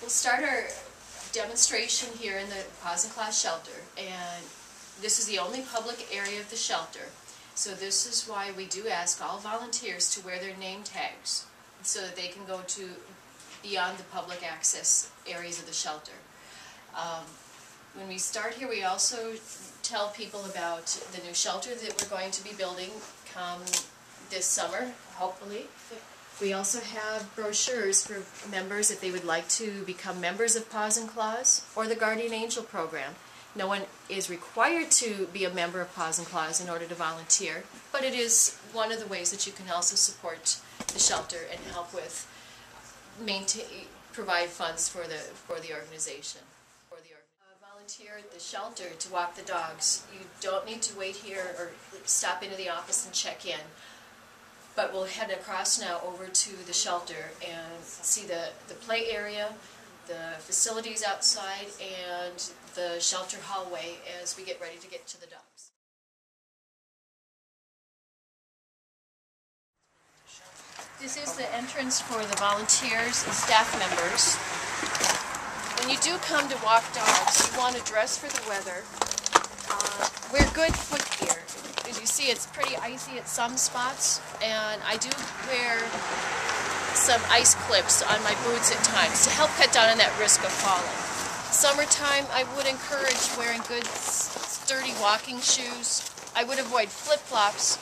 We'll start our demonstration here in the Paws and Claws shelter, and this is the only public area of the shelter. So this is why we do ask all volunteers to wear their name tags so that they can go to beyond the public access areas of the shelter. When we start here, we also tell people about the new shelter that we're going to be building come this summer, hopefully. We also have brochures for members if they would like to become members of Paws and Claws or the Guardian Angel program. No one is required to be a member of Paws and Claws in order to volunteer, but it is one of the ways that you can also support the shelter and help with provide funds for the organization. Volunteer at the shelter to walk the dogs. You don't need to wait here or stop into the office and check in. But we'll head across now over to the shelter and see the play area, the facilities outside, and the shelter hallway as we get ready to get to the dogs. This is the entrance for the volunteers and staff members. When you do come to walk dogs, you want to dress for the weather. Wear good foot gear. As you see, it's pretty icy at some spots, and I do wear some ice clips on my boots at times to help cut down on that risk of falling. Summertime, I would encourage wearing good, sturdy walking shoes. I would avoid flip-flops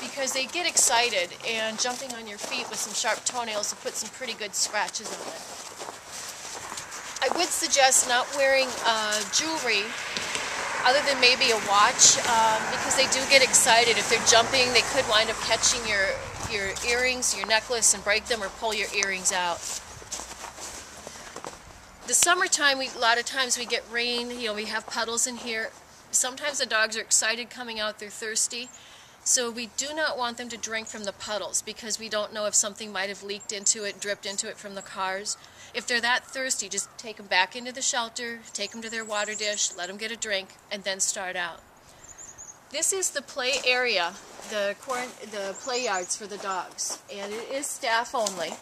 because they get excited, and jumping on your feet with some sharp toenails will put some pretty good scratches on it. I would suggest not wearing jewelry other than maybe a watch, because they do get excited. If they're jumping, they could wind up catching your earrings, your necklace, and break them or pull your earrings out. The summertime, a lot of times we get rain, we have puddles in here. Sometimes the dogs are excited coming out, they're thirsty. So we do not want them to drink from the puddles because we don't know if something might have leaked into it, dripped into it from the cars. If they're that thirsty, just take them back into the shelter, take them to their water dish, let them get a drink, and then start out. This is the play area, the play yards for the dogs, and it is staff only.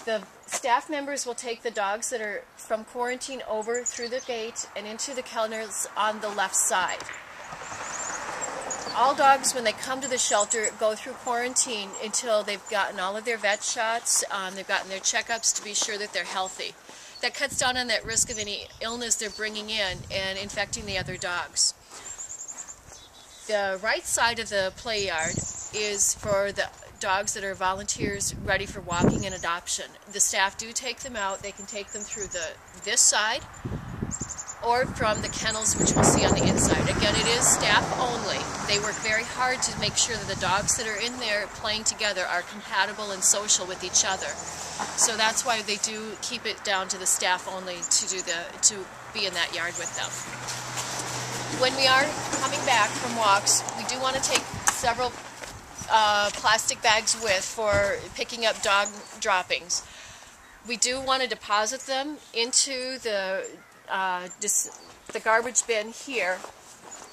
The staff members will take the dogs that are from quarantine over through the gate and into the kennels on the left side. All dogs, when they come to the shelter, go through quarantine until they've gotten all of their vet shots, they've gotten their checkups to be sure that they're healthy. That cuts down on that risk of any illness they're bringing in and infecting the other dogs. The right side of the play yard is for the dogs that are volunteers ready for walking and adoption. The staff do take them out. They can take them through this side or from the kennels, which we'll see on the inside. Again, it is staff only. They work very hard to make sure that the dogs that are in there playing together are compatible and social with each other. So that's why they do keep it down to the staff only to be in that yard with them. When we are coming back from walks, we do want to take several plastic bags for picking up dog droppings. We do want to deposit them into the garbage bin here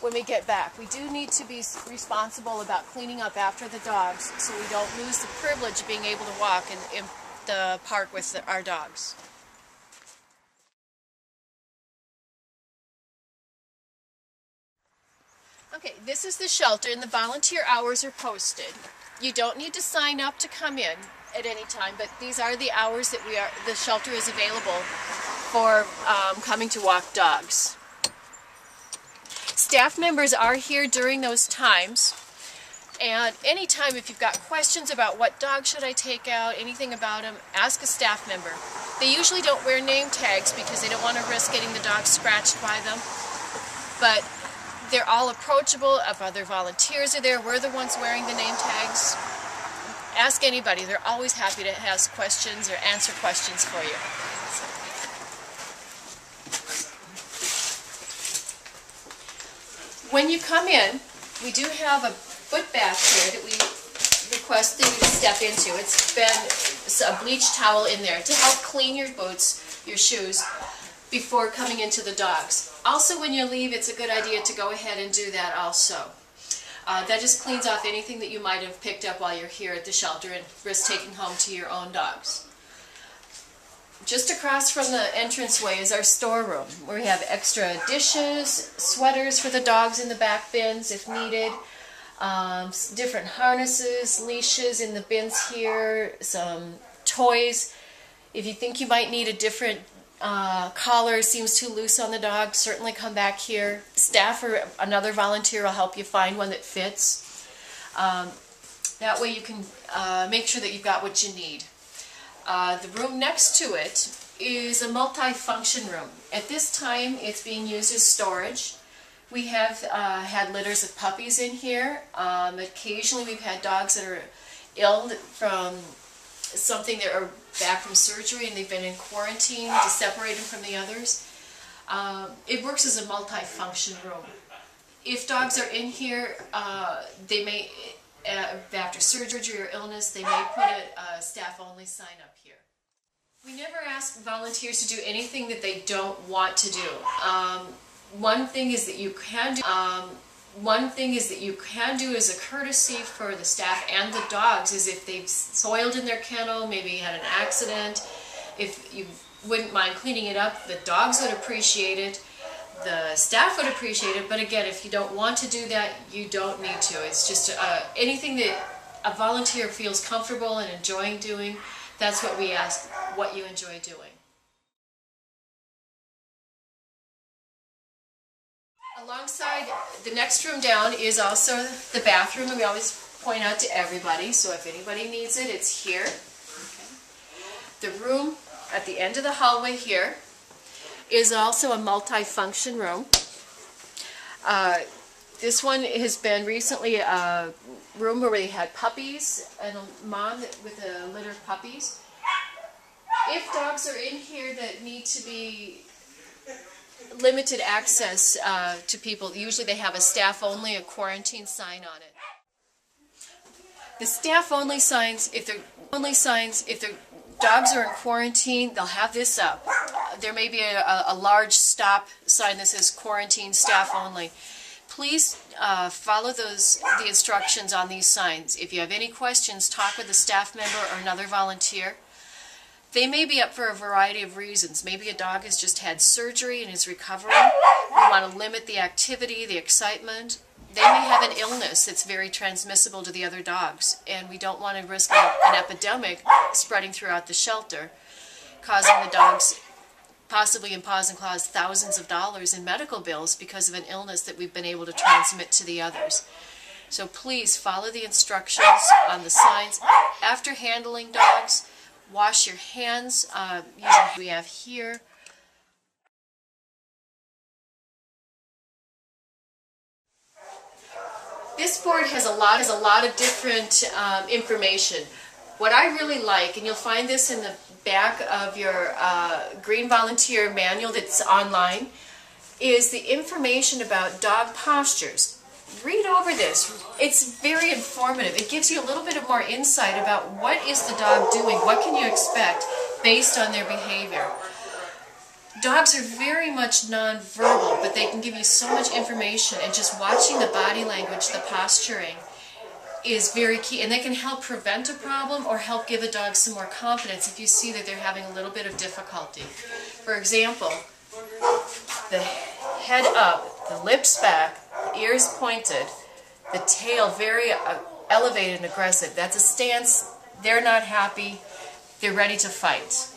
when we get back. We do need to be responsible about cleaning up after the dogs so we don't lose the privilege of being able to walk in the park with our dogs. Okay, this is the shelter and the volunteer hours are posted. You don't need to sign up to come in at any time, but these are the hours that the shelter is available for coming to walk dogs. Staff members are here during those times, and anytime if you've got questions about what dog should I take out, anything about them, ask a staff member. They usually don't wear name tags because they don't want to risk getting the dog scratched by them, but they're all approachable. If other volunteers are there, we're the ones wearing the name tags. Ask anybody. They're always happy to ask questions or answer questions for you. When you come in, we do have a foot bath here that we request that you step into. It's been a bleach towel in there to help clean your boots, your shoes, before coming into the dogs. Also, when you leave, it's a good idea to go ahead and do that also. That just cleans off anything that you might have picked up while you're here at the shelter and risk taking home to your own dogs. Just across from the entranceway is our storeroom, where we have extra dishes, sweaters for the dogs in the back bins if needed, different harnesses, leashes in the bins here, some toys. If you think you might need a different collar, seems too loose on the dog, certainly come back here. Staff or another volunteer will help you find one that fits. That way you can make sure that you've got what you need. The room next to it is a multi-function room. At this time it's being used as storage. We have had litters of puppies in here. Occasionally we've had dogs that are ill from something that are back from surgery and they've been in quarantine to separate them from the others. It works as a multi-function room. If dogs are in here, they may, after surgery or illness, they may put a staff-only sign up here. We never ask volunteers to do anything that they don't want to do. One thing is that you can do as a courtesy for the staff and the dogs is if they've soiled in their kennel, maybe had an accident, if you wouldn't mind cleaning it up, the dogs would appreciate it, the staff would appreciate it, but again, if you don't want to do that, you don't need to. It's just anything that a volunteer feels comfortable and enjoying doing, that's what we ask, what you enjoy doing. Alongside the next room down is also the bathroom, and we always point out to everybody, so if anybody needs it, it's here. Okay. The room at the end of the hallway here is also a multi-function room. This one has been recently a room where we had puppies and a mom with a litter of puppies. If dogs are in here that need to be limited access to people, usually they have a staff-only, a quarantine sign on it. The staff-only signs, if the dogs are in quarantine, they'll have this up. There may be a large stop sign that says quarantine staff only. Please follow the instructions on these signs. If you have any questions, talk with a staff member or another volunteer. They may be up for a variety of reasons. Maybe a dog has just had surgery and is recovering. We want to limit the activity, the excitement. They may have an illness that's very transmissible to the other dogs, and we don't want to risk an epidemic spreading throughout the shelter, causing the dogs possibly in paws and claws thousands of dollars in medical bills because of an illness that we've been able to transmit to the others. So please follow the instructions on the signs. After handling dogs, wash your hands. Usually we have here. This board has a lot of different information. What I really like, and you'll find this in the back of your Green Volunteer manual that's online, is the information about dog postures. Read over this. It's very informative. It gives you a little bit of more insight about what is the dog doing, what can you expect based on their behavior. Dogs are very much nonverbal, but they can give you so much information, and just watching the body language, the posturing, is very key, and they can help prevent a problem or help give a dog some more confidence if you see that they're having a little bit of difficulty. For example, the head up, the lips back, the ears pointed, the tail very elevated and aggressive. That's a stance. They're not happy. They're ready to fight.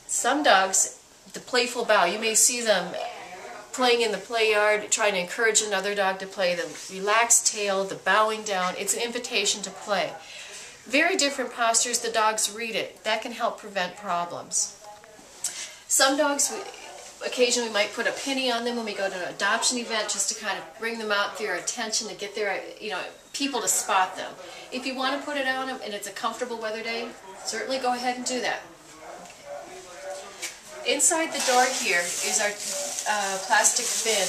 Some dogs, the playful bow, you may see them playing in the play yard, trying to encourage another dog to play. The relaxed tail, the bowing down, it's an invitation to play. Very different postures, the dogs read it. That can help prevent problems. Some dogs, occasionally we might put a penny on them when we go to an adoption event just to kind of bring them out their attention, to get their, people to spot them. If you want to put it on them and it's a comfortable weather day, certainly go ahead and do that. Inside the door here is our plastic bin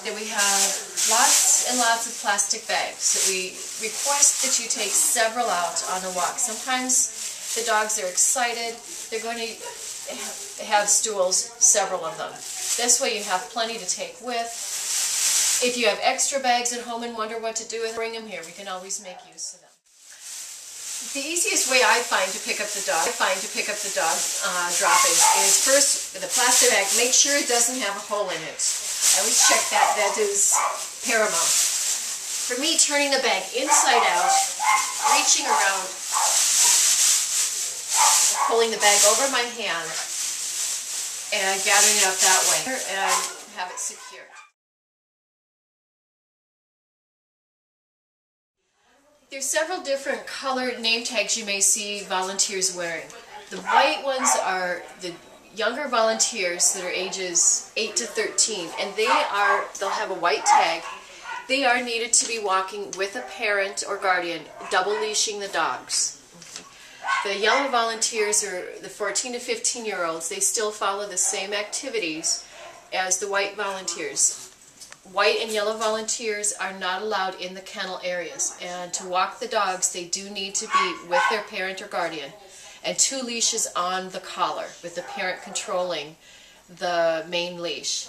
that we have lots and lots of plastic bags that we request that you take several out on a walk. Sometimes the dogs are excited. They're going to have stools, several of them. This way you have plenty to take with. If you have extra bags at home and wonder what to do with, bring them here. We can always make use of them. The easiest way I find to pick up the dog, droppings is first with a plastic bag, make sure it doesn't have a hole in it. I always check that. That is paramount. For me, turning the bag inside out, reaching around, pulling the bag over my hand, and gathering it up that way, and have it secured. There's several different colored name tags you may see volunteers wearing. The white ones are the younger volunteers that are ages 8 to 13, and they'll have a white tag. They are needed to be walking with a parent or guardian, double leashing the dogs. The yellow volunteers are the 14 to 15-year-olds. They still follow the same activities as the white volunteers. White and yellow volunteers are not allowed in the kennel areas, and to walk the dogs they do need to be with their parent or guardian, and 2 leashes on the collar with the parent controlling the main leash.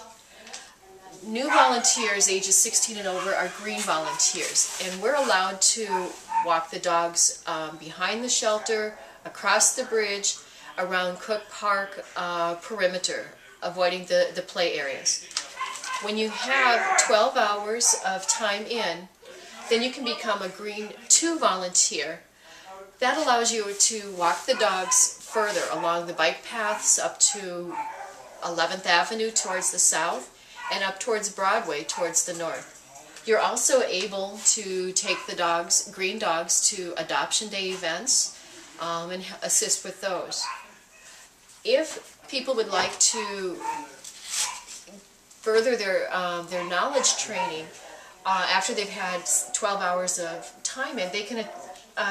New volunteers ages 16 and over are green volunteers, and we're allowed to walk the dogs behind the shelter, across the bridge, around Cook Park perimeter, avoiding the play areas. When you have 12 hours of time in, then you can become a Green 2 volunteer. That allows you to walk the dogs further along the bike paths up to 11th Avenue towards the south and up towards Broadway towards the north. You're also able to take the dogs, green dogs, to adoption day events and assist with those. If people would like to further their knowledge training after they've had 12 hours of time in, they can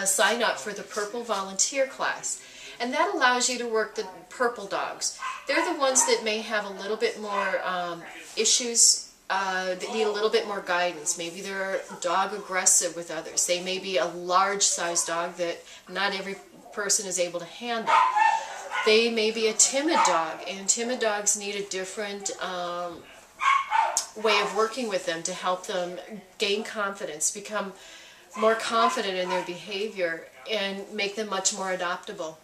sign up for the Purple Volunteer class. And that allows you to work the purple dogs. They're the ones that may have a little bit more issues, that need a little bit more guidance. Maybe they're dog aggressive with others. They may be a large-sized dog that not every person is able to handle. They may be a timid dog, and timid dogs need a different way of working with them to help them gain confidence, become more confident in their behavior, and make them much more adoptable.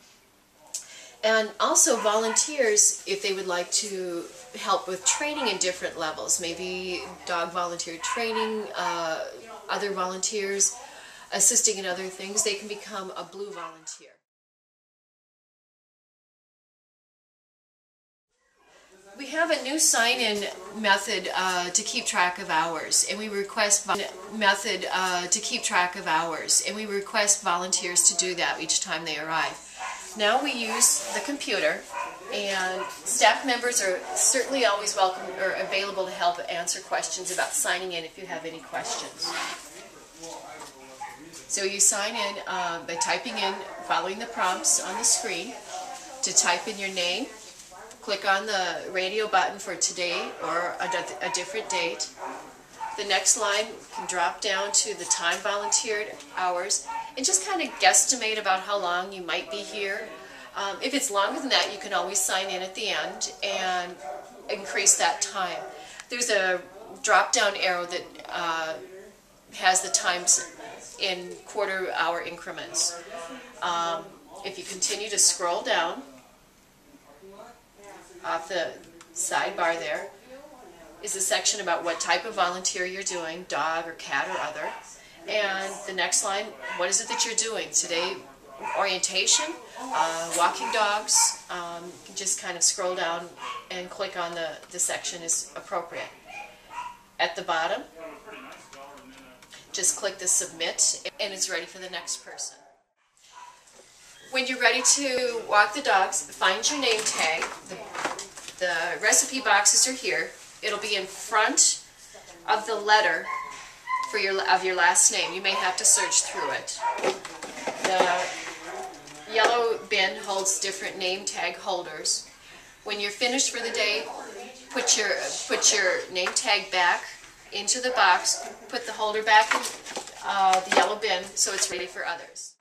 And also volunteers, if they would like to help with training in different levels, maybe dog volunteer training, other volunteers assisting in other things, they can become a blue volunteer. We have a new sign-in method to keep track of hours, and we request volunteers to do that each time they arrive. Now we use the computer, and staff members are certainly always welcome or available to help answer questions about signing in if you have any questions. So you sign in by typing in, following the prompts on the screen, to type in your name. Click on the radio button for today or a different date. The next line can drop down to the time volunteered hours and just kind of guesstimate about how long you might be here. If it's longer than that, you can always sign in at the end and increase that time. There's a drop-down arrow that has the times in quarter-hour increments. If you continue to scroll down, off the sidebar there is a section about what type of volunteer you're doing, dog or cat or other. And the next line, what is it that you're doing? Today, orientation, walking dogs. You can just kind of scroll down and click on the section is appropriate. At the bottom, just click the submit and it's ready for the next person. When you're ready to walk the dogs, find your name tag. The recipe boxes are here. It'll be in front of the letter of your last name. You may have to search through it. The yellow bin holds different name tag holders. When you're finished for the day, put your name tag back into the box. Put the holder back in the yellow bin so it's ready for others.